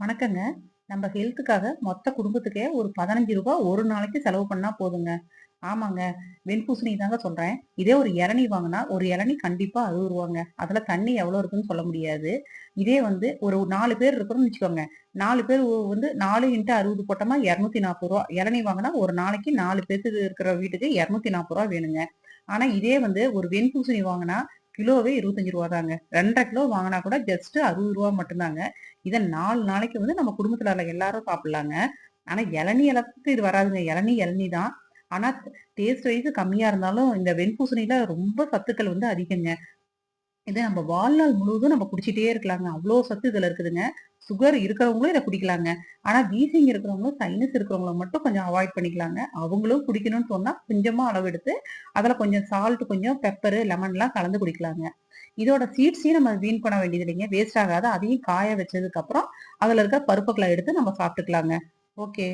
வணக்கங்க. நம்ம ஹெல்த்துக்காக மொத்த குடும்பத்துக்கே ஒரு ரூ. 15 ஒரு நாளைக்கு செலவு பண்ணா போதுங்க. ஆமாங்க. வெண்பூசணி தாங்க சொல்றேன். இதே ஒரு இளநீ வாங்குனா, ஒரு இளநீ கண்டிப்பா ரூ. 60. அதுல தண்ணி எவ்வளோ இருக்குன்னு சொல்ல முடியாது. இதே வந்து ஒரு 4 பேர் இருக்கிறோம்னு வச்சுக்கோங்க. 4 பேர் வந்து 4 × 60 போட்டோமா ரூ. 240. இளநீ வாங்குனா ஒரு நாளைக்கு 4 பேத்துக்கு இருக்கிற வீட்டுக்கு ரூ. 240 வேணுங்க. ஆனா இதே வந்து ஒரு வெண்பூசணி வாங்குனா, கிலோவே ரூ. 25 தாங்க. 2 1/2 கிலோ வாங்குனா கூட ஜஸ்ட் ரூ. 60 மட்டும் தாங்க. இத 4 நாளைக்கு வந்து நம்ம குடும்பத்துல உள்ள எல்லாரும் சாப்பிடலாங்க. ஆனா இளநீ அளவுக்கு இது வராதுங்க. இளநீ இளநீ தான். ஆனா டேஸ்ட் வைஸ் கம்மியா இருந்தாலும், இந்த வெண்பூசணில ரொம்ப சத்துக்கள் வந்து அதிகங்க. இத நம்ம வாழ்நாள் முழுவதும் நம்ம குடிச்சிட்டே இருக்கலாங்க. அவ்ளோ சத்து இதுல இருக்குதுங்க. சுகர் இருக்கிறவங்களும் இத குடிக்கலாங்க. ஆனா வீசிங் இருக்கிறவங்களும், சைனஸ் இருக்கிறவங்களும் மட்டும் கொஞ்சம் அவாய்ட் பண்ணிக்கலாங்க. அவங்களும் குடிக்கணும்னு சொன்னா கொஞ்சமா அளவு எடுத்து, அதுல கொஞ்சம் சால்ட் கொஞ்சம் பெப்பர், லெமன்லாம் கலந்து குடிக்கலாங்க. இதோட சீட்ஸையும் நம்ம வீண் பண்ண வேண்டியது இல்லைங்க. வேஸ்ட் ஆகாது. அதையும் காய வச்சதுக்கு அப்புறம், அதுல இருக்க பருப்புகள எடுத்து நம்ம சாப்பிட்டுக்கலாங்க. ஓகே.